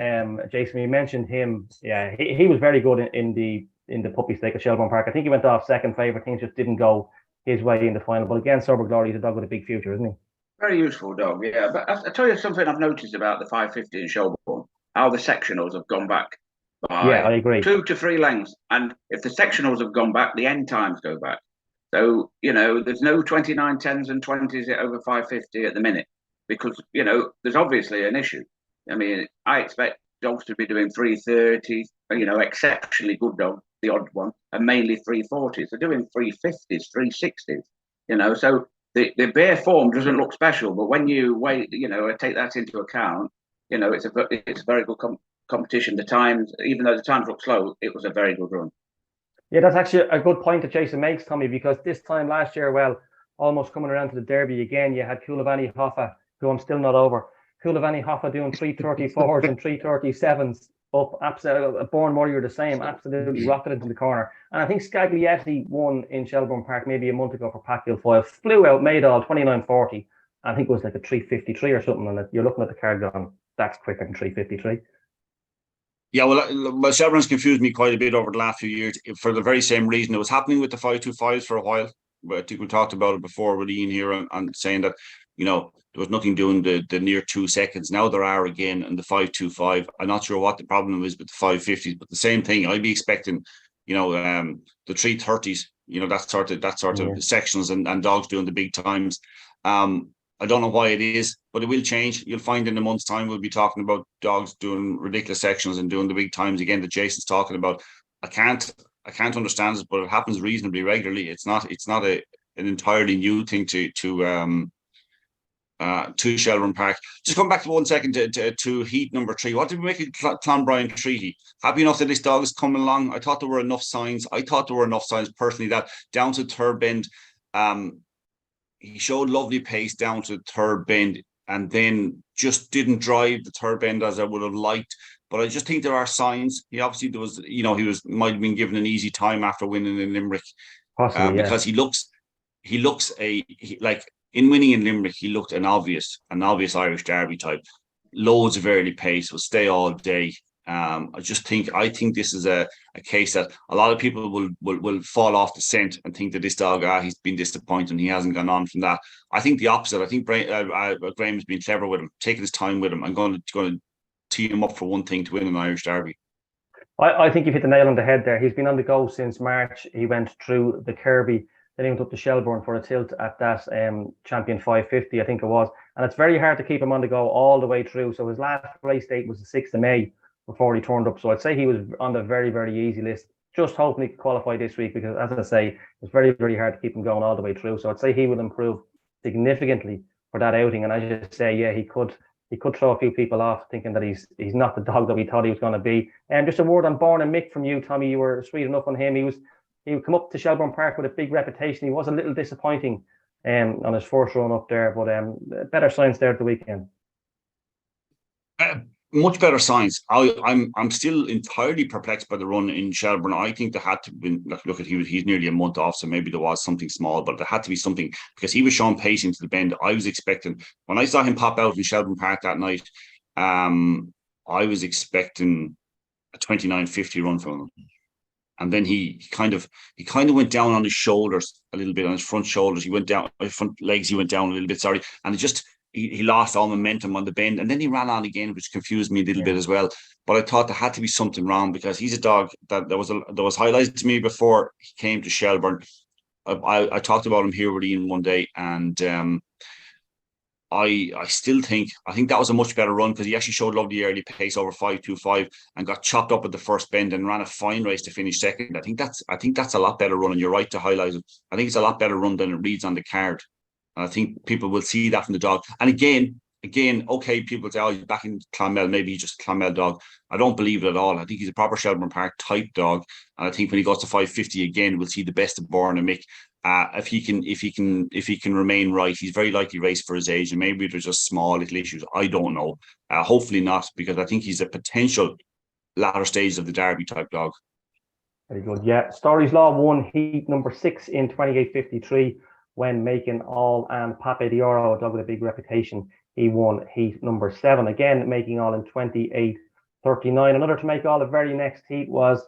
Jason, you mentioned him. Yeah, he was very good in the puppy stake at Shelbourne Park. I think he went off second favourite. Things just didn't go his way in the final. But again, Sober Glory is a dog with a big future, isn't he? Very useful dog, yeah. But I'll tell you something I've noticed about the 550 in Shelbourne, how the sectionals have gone back by I agree. 2 to 3 lengths. And if the sectionals have gone back, the end times go back. So, there's no 29 10s and 20s over 550 at the minute, because, there's obviously an issue. I mean, I expect dogs to be doing 330s, exceptionally good dogs, the odd one, and mainly 340s. They're doing 350s, 360s, so the bare form doesn't look special. But when you wait, take that into account, it's a very good competition. The times, even though the times look slow, it was a very good run. Yeah, that's actually a good point that Jason makes, Tommy, because this time last year, almost coming around to the Derby again, you had Coulivanny Hoffa, who I'm still not over. Coulivanny Hoffa doing 334s and 337s up. Absolutely, Born Warrior the same, absolutely rocketed into the corner. And I think Scaglietti won in Shelbourne Park maybe a month ago for Packville Foyle. Flew out, made all 29:40. I think it was like a 353 or something. And you're looking at the card going, that's quicker than 353. Yeah, well, Shelbourne's confused me quite a bit over the last few years for the very same reason. It was happening with the 525s for a while. But I think we talked about it before with Ian here and saying that, there was nothing doing the near 2 seconds. Now there are again in the 525. I'm not sure what the problem is with the 550s, but the same thing. I'd be expecting, the 330s, that sort of sections and dogs doing the big times. I don't know why it is, but it will change. You'll find in a month's time we'll be talking about dogs doing ridiculous sections and doing the big times again that Jason's talking about. I can't understand it, but it happens reasonably regularly. It's not an entirely new thing to to Shelbourne Park. Just come back to 1 second to heat number 3. What did we make of Clonbrien Treaty? Happy enough that this dog is coming along. I thought there were enough signs. Personally that down to third bend, he showed lovely pace down to third bend, and then just didn't drive the third bend as I would have liked. But I just think there are signs. He obviously might have been given an easy time after winning in Limerick, Possibly, because he looks like in winning in Limerick, he looked an obvious Irish Derby type. Loads of early pace, will stay all day. I think this is a case that a lot of people will fall off the scent and think that this dog, he's been disappointed and he hasn't gone on from that. I think the opposite. I think Graham's been clever with him, taking his time with him. I'm going to tee him up for one thing, to win an Irish Derby. I think you've hit the nail on the head there. He's been on the go since March. He went through the Kirby, then he went up to Shelbourne for a tilt at that Champion 550, I think it was. And it's very hard to keep him on the go all the way through. So his last race date was the 6th of May before he turned up. So I'd say he was on the very, very easy list. Just hoping he could qualify this week, because as I say, it's very, very hard to keep him going all the way through. So I'd say he would improve significantly for that outing. And I just say, yeah, he could throw a few people off thinking that he's not the dog that we thought he was going to be. And just a word on Born and Mick from you, Tommy. You were sweet enough on him. He would come up to Shelbourne Park with a big reputation. He was a little disappointing on his first run up there, but better signs there at the weekend. Much better signs. I'm still entirely perplexed by the run in Shelbourne. I think there had to be, look at he's nearly a month off, so maybe there was something small, but there had to be something, because he was showing pace into the bend. I was expecting, when I saw him pop out in Shelbourne Park that night, I was expecting a 29.50 run from him. And then he kind of went down on his shoulders a little bit, on his front shoulders. He went down, his front legs, he went down a little bit, sorry. And it just, he lost all momentum on the bend, and then he ran on again, which confused me a little bit as well. But I thought there had to be something wrong, because he's a dog that there was highlighted to me before he came to Shelbourne. I talked about him here with Ian one day, and I think that was a much better run, because he actually showed lovely early pace over 5.25 and got chopped up at the first bend and ran a fine race to finish second. I think that's a lot better run, and you're right to highlight it. I think it's a lot better run than it reads on the card. And I think people will see that from the dog. And again, okay, people say, he's back in Clonmel, maybe he's just a Clonmel dog. I don't believe it at all. I think he's a proper Shelbourne Park type dog. And I think when he goes to 550 again, we'll see the best of Born and Mick. If he can remain right, he's very likely race for his age, and maybe there's just small little issues. I don't know. Hopefully not, because I think he's a potential latter stage of the Derby type dog. Very good. Yeah, Story's Law won heat number 6 in 28.53 when making all, and Pape Dioro, a dog with a big reputation, he won heat number 7, again making all in 28.39. Another to make all the very next heat was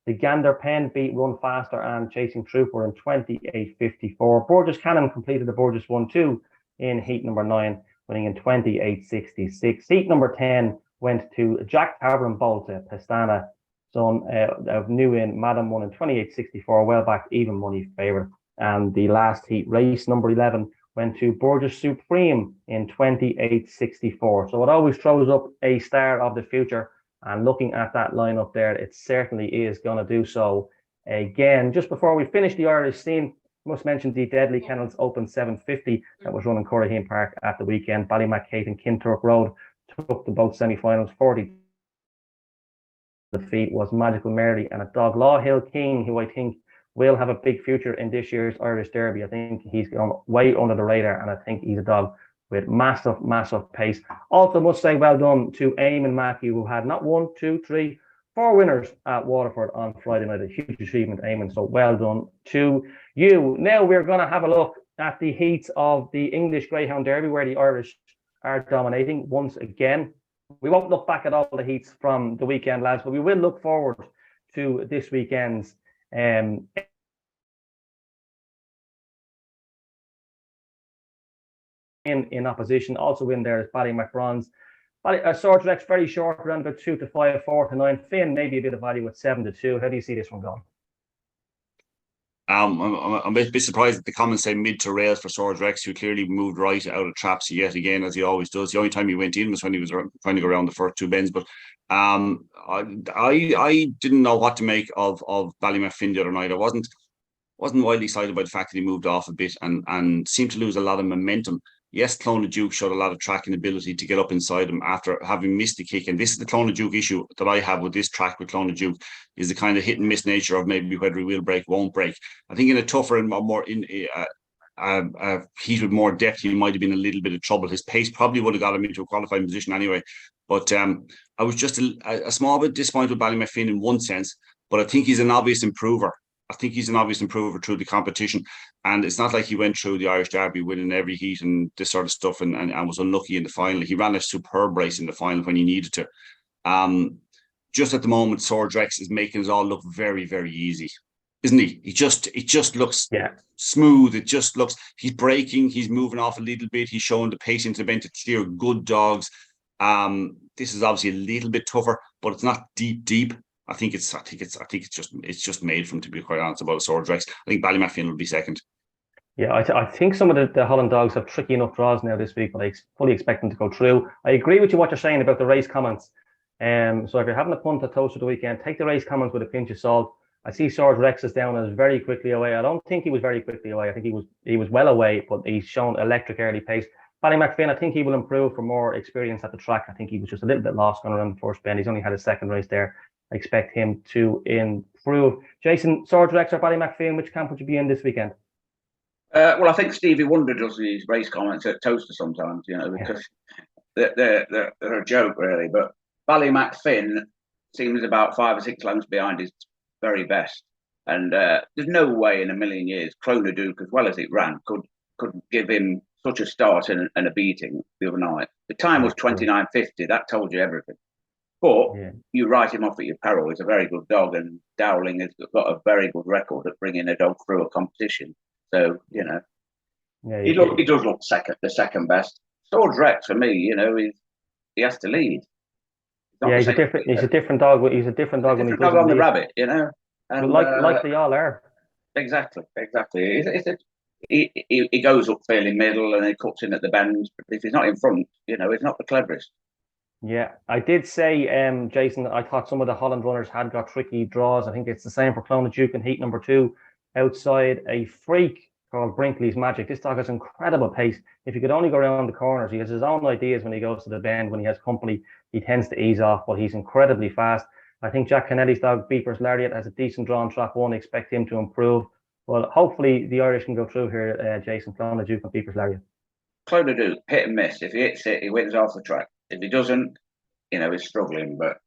the Gander Pen, beat Run Faster and Chasing Trooper in 28.54. Burgess Cannon completed the Burgess 1-2 in heat number 9, winning in 28.66. Heat number 10 went to Jack Tavern Bolt, Pestana, son of New Inn. Madam won in 28.64, well back, even money favourite. And the last heat, race number 11, went to Burgess Supreme in 28.64. So it always throws up a star of the future. And looking at that lineup there, it certainly is going to do so again. Just before we finish the Irish scene, I must mention the Deadly Kennels Open 750 that was run in Curraheen Park at the weekend. Ballymacate and Kinturk Road took the both semi-finals. 40 defeat was Magical Mary and a dog, Law Hill King, who I think will have a big future in this year's Irish Derby. I think he's gone way under the radar, and I think he's a dog with massive pace. Also must say well done to Eamon Mackey, who had not 1, 2, 3, 4 winners at Waterford on Friday night. A huge achievement, Eamon. So well done to you. Now we're going to have a look at the heats of the English Greyhound Derby, where the Irish are dominating once again. We won't look back at all the heats from the weekend, lads, but we will look forward to this weekend's in opposition. Also in there is Ballymacbronze. Swords Rex very short, around about 2 to 5, 4 to 9. Finn maybe a bit of value with 7 to 2. How do you see this one going? I'm a bit surprised that the comments say mid to rails for Swords Rex, who clearly moved right out of traps yet again, as he always does. The only time he went in was when he was trying to go around the first 2 bends. But I didn't know what to make of Ballymacfin the other night. I wasn't wildly excited by the fact that he moved off a bit and seemed to lose a lot of momentum. Yes, Clonard showed a lot of tracking ability to get up inside him after having missed the kick. And this is the Clonard issue that I have with this track with Clonard, is the kind of hit and miss nature of maybe whether he will break, won't break. I think in a tougher and more heat with more depth, he might have been a little bit of trouble. His pace probably would have got him into a qualifying position anyway. But I was just a small bit disappointed with Ballymacfin in one sense, but I think he's an obvious improver. I think he's an obvious improver through the competition. And it's not like he went through the Irish Derby winning every heat and this sort of stuff and was unlucky in the final. He ran a superb race in the final when he needed to. Just at the moment, Sword Rex is making us all look very, very easy, isn't he? It just looks smooth. It just looks, he's braking, he's moving off a little bit. He's showing the pace into the event to clear good dogs. This is obviously a little bit tougher, but it's not deep. I think it's just made for him, to be quite honest about Sword Rex. I think Ballymacfin will be second. Yeah, I think some of the Holland dogs have tricky enough draws now this week, but I fully expect them to go through. I agree with you what you're saying about the race comments. So if you're having a punt at Toast of the weekend, take the race comments with a pinch of salt. I see Sword Rex is down as very quickly away. I don't think he was very quickly away. I think he was well away, but he's shown electric early pace. Ballymacfin, I think he will improve for more experience at the track. I think he was just a little bit lost going around the first bend. He's only had his second race there. I expect him to improve. Jason, Sword Rex or Ballymacfin, which camp would you be in this weekend? Well, I think Stevie Wonder does these race comments at Toaster sometimes, because they're a joke, really. But Ballymacfin seems about 5 or 6 lengths behind his very best. And there's no way in a million years Clonard, as well as it ran, could give him such a start and a beating the other night. The time was 29.50. That told you everything. But you write him off at your peril. He's a very good dog, and Dowling has got a very good record at bringing a dog through a competition. So he does look the second best. Sword Rex for me, he has to lead. He's a different dog. He's a different dog when he dog on the rabbit, and, like they all are. Exactly. He goes up fairly middle and he cuts in at the bends. But if he's not in front, he's not the cleverest. Yeah, I did say, Jason, I thought some of the Holland runners had got tricky draws. I think it's the same for Clonard in heat number 2, outside a freak called Brinkley's Magic. This dog has incredible pace. If he could only go around the corners, he has his own ideas when he goes to the bend. When he has company, he tends to ease off, but he's incredibly fast. I think Jack Kennelly's dog, Beeper's Lariat, has a decent draw on track 1. Expect him to improve. Well, hopefully the Irish can go through here, Jason. Clonard and Beeper's Lariat. Clonard, hit and miss. If he hits it, he wins off the track. If he doesn't, he's struggling. But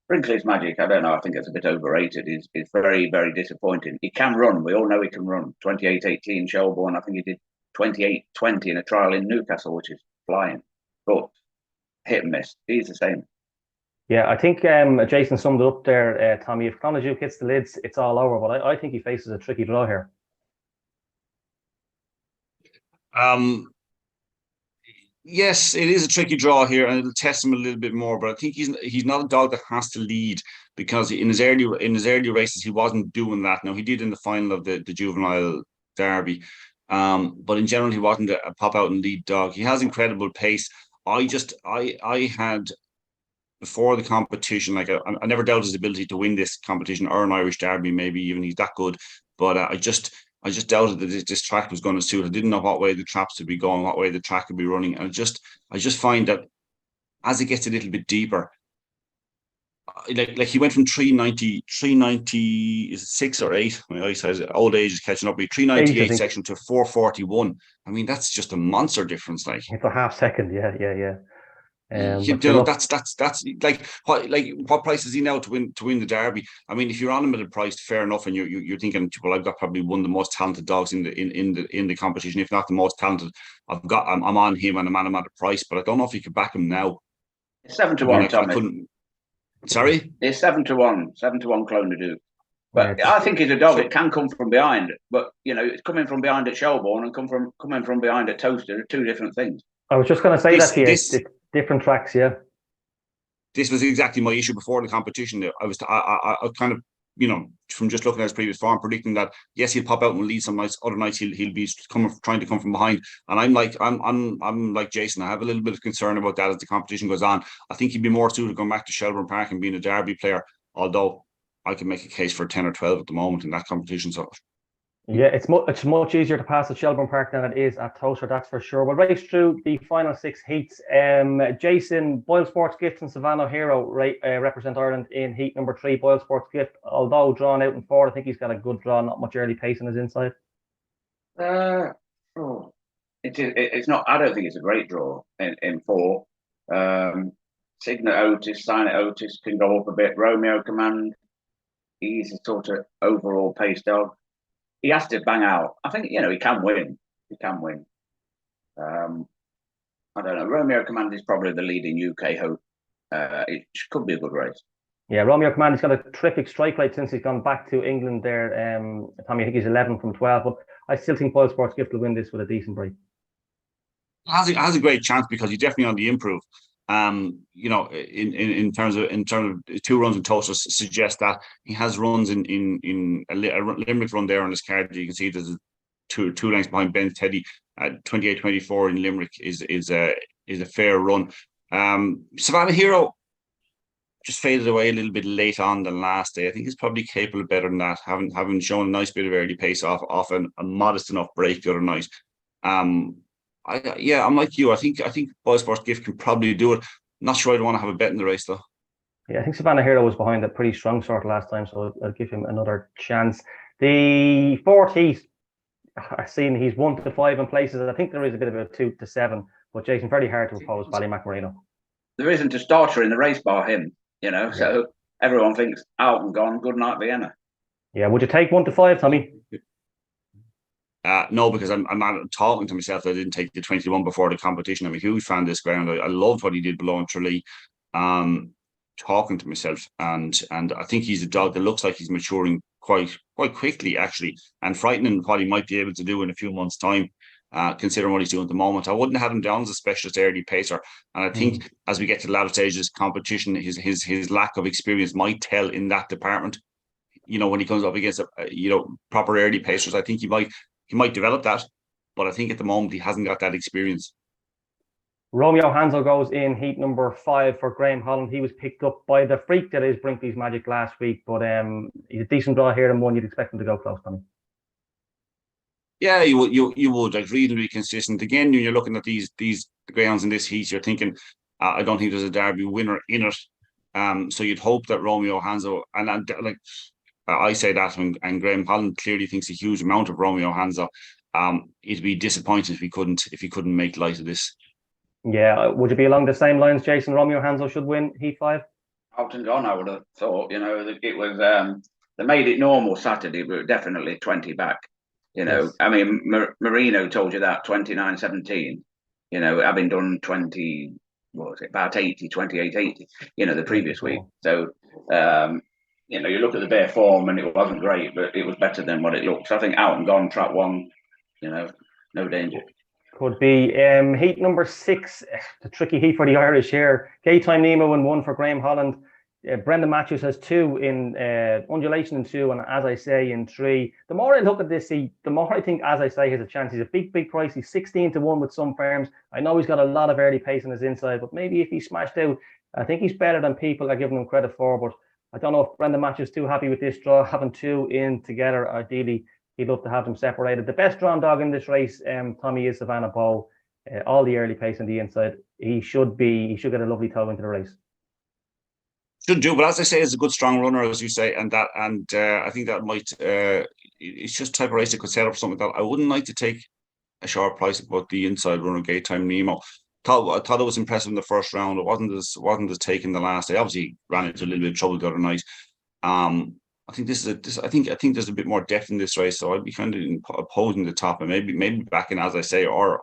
Brinkley's Magic, I don't know. I think it's a bit overrated. He's very, very disappointing. He can run. We all know he can run. 28.18 Shelbourne. I think he did 28.20 in a trial in Newcastle, which is flying. But hit and miss. He's the same. Yeah, I think Jason summed it up there, Tommy. If Clonard hits the lids, it's all over. But I think he faces a tricky draw here. Yes, it is a tricky draw here, and it'll test him a little bit more. But I think he's not a dog that has to lead, because in his early races he wasn't doing that. Now he did in the final of the juvenile derby, but in general he wasn't a pop out and lead dog. He has incredible pace. I had before the competition, I never doubted his ability to win this competition or an Irish Derby. Maybe even he's that good, but I just doubted that this track was going to suit. I didn't know what way the traps would be going, what way the track would be running. And I just find that as it gets a little bit deeper, like he went from 390, is it 6 or 8? My eyesight, old age is catching up with 398 section to 441. I mean, that's just a monster difference. Like it's a half second. Yeah. That's like what price is he now to win the Derby? I mean, if you're on him at a price, fair enough, and you're thinking, well, I've got probably one of the most talented dogs in the competition, if not the most talented. I'm on him and I'm at a price, but I don't know if you could back him now. It's 7-1, Tommy. Sorry, it's 7-1 Clonard. But I think he's a dog. It can come from behind, but it's coming from behind at Shelbourne and coming from behind at Toaster are 2 different things. I was just going to say that to you. Different tracks, yeah. This was exactly my issue before the competition. I kind of, from just looking at his previous form, predicting that yes, he'll pop out and lead some nights. Other nights he'll be trying to come from behind. And I'm like Jason. I have a little bit of concern about that as the competition goes on. I think he'd be more suited going back to Shelbourne Park and being a Derby player. Although I can make a case for 10 or 12 at the moment in that competition. So Yeah, it's much easier to pass at Shelbourne Park than it is at Towcer, that's for sure. We'll race through the final 6 heats. Jason, Boyle Sports Gift and Savannah Hero represent Ireland in heat number 3. Boyle Sports Gift, although drawn out in 4, I think he's got a good draw, not much early pace on his inside. It's not. I don't think it's a great draw in 4. Signet Otis, Signet Otis can go up a bit. Romeo Command, he's a sort of overall pace dog. He has to bang out. I think, he can win. He can win. I don't know. Romeo Command is probably the leading UK hope. It could be a good race. Yeah, Romeo Command, he's got a terrific strike rate since he's gone back to England there. Tommy, I think he's 11 from 12, but I still think Boyle Sports Gift will win this with a decent break. Has a great chance because he's definitely on the improve. In terms of 2 runs in Towcer suggest that he has runs in a Limerick run there on his card. You can see there's two lengths behind Ben Teddy at 28-24 in Limerick is a fair run. Savannah Hero just faded away a little bit late on than last day. I think he's probably capable of better than that, having shown a nice bit of early pace off a modest enough break the other night. I'm like you. I think Boyle Sports Gift can probably do it. Not sure I'd want to have a bet in the race though. Yeah, I think Savannah Hero was behind a pretty strong start last time, so I'll give him another chance. The 4th heat, I've seen he's 1 to 5 in places. I think there is a bit of a 2 to 7, but Jason, very hard to oppose Ballymacmarino. There isn't a starter in the race bar him, so everyone thinks out and gone. Good night, Vienna. Yeah, would you take 1 to 5, Tommy? No, because I'm talking to myself that I didn't take the 21 before the competition. I'm a huge fan of this ground. I loved what he did below in Tralee. Talking to myself, and I think he's a dog that looks like he's maturing quite quickly, actually, and frightening what he might be able to do in a few months' time, considering what he's doing at the moment. I wouldn't have him down as a specialist early pacer, and I think as we get to the latter stages of competition, his lack of experience might tell in that department. When he comes up against proper early pacers, I think he might develop that, but I think at the moment he hasn't got that experience. Romeo Hansel goes in heat number 5 for Graham Holland. He was picked up by the freak that is Brinkley's Magic last week, but he's a decent draw here and one you'd expect him to go close, Tommy. Yeah, you would. Like, reasonably consistent. Again, when you're looking at these greyhounds in this heat, you're thinking, I don't think there's a Derby winner in it. So you'd hope that Romeo Hansel and I say that, and Graham Holland clearly thinks a huge amount of Romeo Hansel. It'd be disappointing if he couldn't make light of this. Yeah, would you be along the same lines, Jason? Romeo Hansel should win heat 5? Out and gone, I would have thought. It was they made it normal Saturday, but definitely 20 back. Yes. I mean, Marino told you that 29-17. Having done 20, what was it, about 80, 28, 80. The previous week. So you look at the bare form and it wasn't great, but it was better than what it looked. So I think out and gone, track 1. No danger. Could be heat number 6, the tricky heat for the Irish here. Gaytime Nemo in 1 for Graham Holland. Brendan Matthews has 2 in Undulation in 2, and As I Say in 3. The more I look at this heat, the more I think As I Say has a chance. He's a big price. He's 16 to 1 with some firms. I know he's got a lot of early pace on his inside, but maybe if he smashed out, I think he's better than people are giving him credit for. But I don't know if Brendan Matthews is too happy with this draw, having 2 in together. Ideally, he'd love to have them separated. The best drawn dog in this race, Tommy, is Savannah Bow. All the early pace on the inside. He should get a lovely toe into the race. Should do, but as I say, is a good strong runner, as you say, and I think that might. It's just type of race that could set up something that I wouldn't like to take a sharp price about the inside runner Gaytime Nemo. I thought it was impressive in the first round. It wasn't as taken the last day. Obviously, ran into a little bit of trouble the other night. I think I think there's a bit more depth in this race, so I'd be kind of opposing the top and maybe backing, as I say, or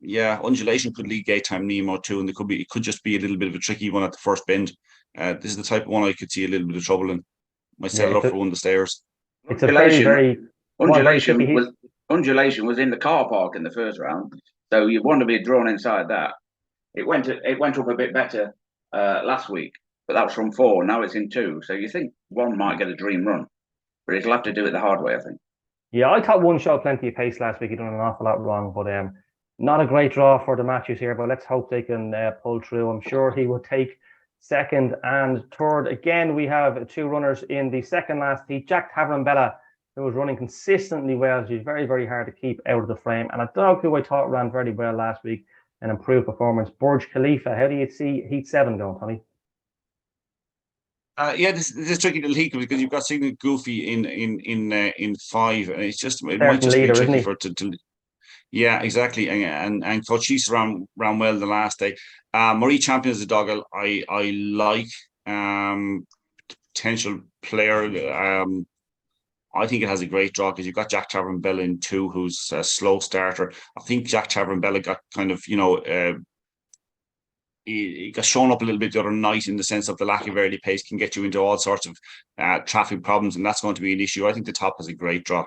Undulation could lead Gaytime Nemo too, and it could just be a little bit of a tricky one at the first bend. This is the type of one I could see a little bit of trouble in. Might set it up for one of the stairs. It's a very Undulation was in the car park in the first round, so you want to be drawn inside that. It went up a bit better last week, but that was from 4. Now it's in 2, so you think 1 might get a dream run, but it'll have to do it the hard way, I think. Yeah, I thought 1 showed plenty of pace last week. He done an awful lot wrong, but not a great draw for the Matthews here. But let's hope they can pull through. I'm sure he will take 2nd and 3rd. Again, we have 2 runners in the second last heat. Jack Tavernbella, who was running consistently well. She's very, very hard to keep out of the frame. And a dog who I thought ran very well last week, an improved performance, Burj Khalifa. How do you see Heat 7 going, Tommy? Yeah, this is a tricky little heat because you've got Signal Goofy in 5, and it's just it might Certain just leader, be isn't tricky he? for it to yeah, exactly. And Cochise ran well the last day. Marie Champion is a dog I like. Potential player. I think it has a great draw because you've got Jack Tavern Bella in 2, who's a slow starter. I think Jack Tavern Bella got kind of, he got shown up a little bit the other night in the sense of the lack of early pace can get you into all sorts of traffic problems, and that's going to be an issue. I think the top has a great draw.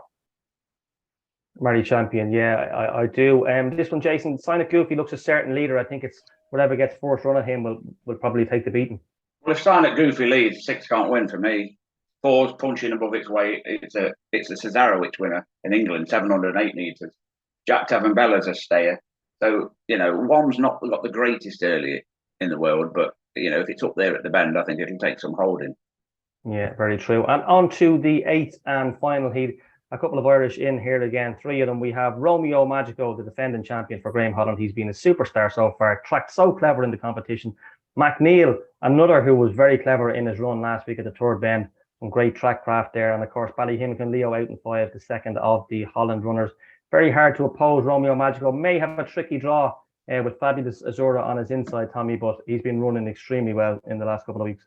Mary Champion, yeah, I do. This one, Jason, Sonic Goofy looks a certain leader. I think it's whatever gets first run at him will probably take the beating. Well, if Sonic Goofy leads, 6 can't win for me. 4's punching above its weight. It's a Cesarewicz winner in England. 708 meters. Jack Tavenbella's a stayer. So, 1's not got the greatest early in the world, but, if it's up there at the bend, I think it'll take some holding. Yeah, very true. And on to the 8th and final heat. A couple of Irish in here again. 3 of them. We have Romeo Magico, the defending champion for Graham Holland. He's been a superstar so far. Tracked so clever in the competition. McNeil, another who was very clever in his run last week at the third bend. Some great track craft there. And of course, Ballyhimkin Leo out in 5, the second of the Holland runners. Very hard to oppose. Romeo Magico may have a tricky draw with Fabulous Azura on his inside, Tommy, but he's been running extremely well in the last couple of weeks.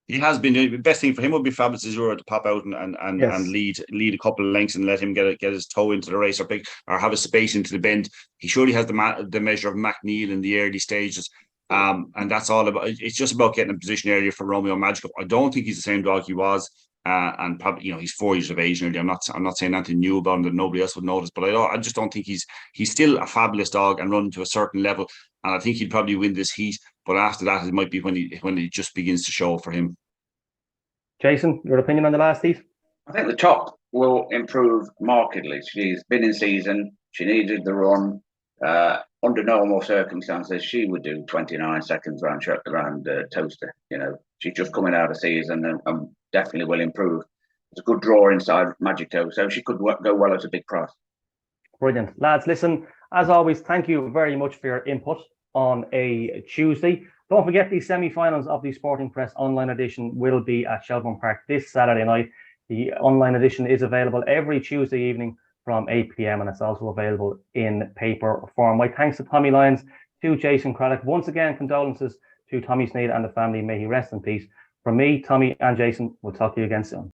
He has been. The best thing for him would be Fabulous Azura to pop out and Yes. lead a couple of lengths and let him get his toe into the race or have a space into the bend. He surely has the measure of McNeil in the early stages. And that's all about. It's just about getting a position area for Romeo Magical. I don't think he's the same dog he was, and probably he's 4 years of age nearly. I'm not saying anything new about him that nobody else would notice, but I just don't think he's still a fabulous dog and running to a certain level. And I think he'd probably win this heat, but after that, it might be when he just begins to show for him. Jason, your opinion on the last heat? I think the top will improve markedly. She's been in season. She needed the run. Under normal circumstances, she would do 29 seconds round Toaster. She's just coming out of season and definitely will improve. It's a good draw inside Magico, so she could go well at a big price. Brilliant. Lads, listen, as always, thank you very much for your input on a Tuesday. Don't forget the semi-finals of the Sporting Press online edition will be at Shelbourne Park this Saturday night. The online edition is available every Tuesday evening from 8 p.m. and it's also available in paper form. My thanks to Tommy Lyons, to Jason Craddock. Once again, condolences to Tommy Sneed and the family. May he rest in peace. From me, Tommy and Jason, we'll talk to you again soon.